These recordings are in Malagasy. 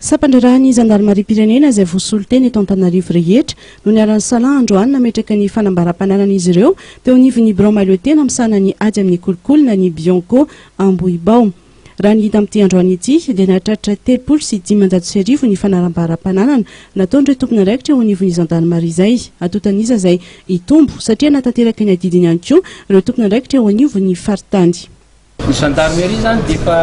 Sampandrarahany zandarmariam-pirenena izay voasolo teny eto Antananarivo rehetra no niaran'ny Salan androany nametraka ny fanambaram-pananan'izy ireo teo anivon'ny Bromaliotena amsana ny ady amin'ny kolokolona ny Bianco Ambohibao. Raha ny hita amin'ity androany ity dia nahatratra 305 ny fanambaram-pananana nataon'ireo tompony raikitra eo anivon'ny zandarmaria izay. Atotan'iza izay hitombo satria natanteraka ny adidiny ihany koa ireo tompony raikitra eo anivon'ny faritany. Ny gendarmerie zany dia efa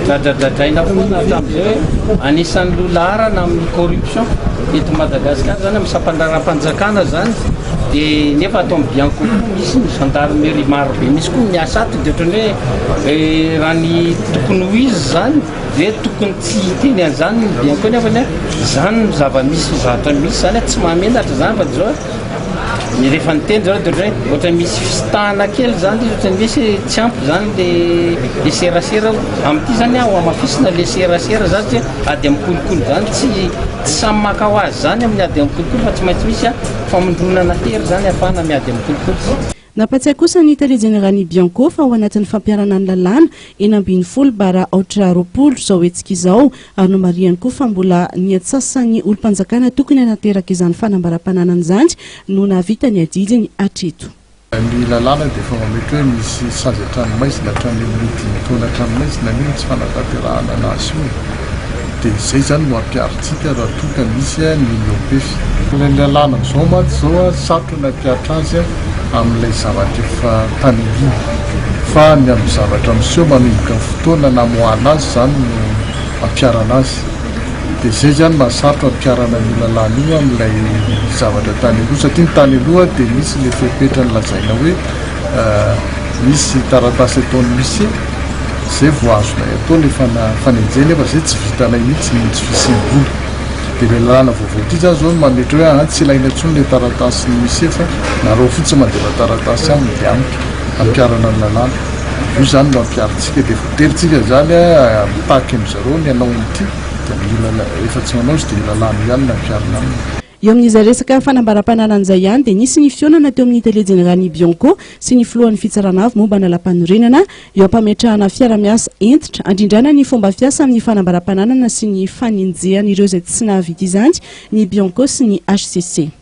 dradradradraina foana hatramin'izay hoe anisan'ny lolarana amin'ny corruption eto Madagasikara zany amin'ny sampandraram-panjakana zany dia nefa atao amin'ny Bianco misy ny gendarmerie maro be misy koa miasa ato dia ohatrany hoe raha ny tokony ho izy zany dia tokony tsy hiteny an'izany ny Bianco nefa zany no zava-misy zavatra misy zany tsy mahamenatra zany fa zao ny rehefa niteny zao dia ohatra misy fistahana kely zany ohatra misy tsy ampy zany le serasera amin'ity zany ao amafisina le serasera zany dia ady amin'ny kolokolo zany tsy samy maka ho azy zany amin'ny ady amin'ny kolokolo fa tsy maintsy misy famondronana hery zany ahafahana miady amin'ny kolokolo. Nampatsiahy kosa ny télé générale Bianco fa ao anatin'ny fampiarana ny lalàna 920 zao etsika izao ary nomariany koa fa mbola niatsasan'ny olom-panjakana tokony hanateraka izany fanambaram-pananana izany no nahavita ny adidiny hatreto. Ny lalàna dia efa mametry hoe misy sazy hatranomaizina hatrany amin'ny 10 taona hatranomaizina mihitsy tsy fanatanterahana anazy io dia izay zany no ampiaritsika raha toka misy ny ompefy. Ny lalàna amin'izao maty zao sarotra ny ampiaritra azy amin'ilay zavatra efa tanehina fa ny amin'ny zavatra miseho manomboka ny fotoana namoahana azy zany no ampiarana azy dia izay zany mahasarotra ampiarana ny lalàna io amin'ilay zavatra tany aloha satria ny tany aloha dia misy le fepetra ny lazaina hoe misy taratasy ataony misy izay voazona atao ny fanenjeny fa izay tsy vitanay mihitsy tsy fisim-bola dia le lalàna vaovao ity zany zao mametry hoe tsy ilaina intsony le taratasy misy fa nareo fotsy mandeha taratasy aminy dia ampiarana ny lalàna io zany no ampiaritsika dia voateritsika zany mitaky amin'izareo ny anao n'ity dia efa tsy manao izy dia lalàna ihany no ampiarana aminy. Eo amin'izay resaka fanambaram-pananana izay ihany dia nisy ny fionana teo amin'ny télé générale Bianco sy ny filohan'ny fitsarana avy momba nalam-panorenana eo ampametrahana fiara-miasa entitra andrindrana ny fomba fiasa amin'ny fanambaram-pananana sy ny faninjehan'ireo izay tsy nahavita izany ny Bianco sy ny HCC.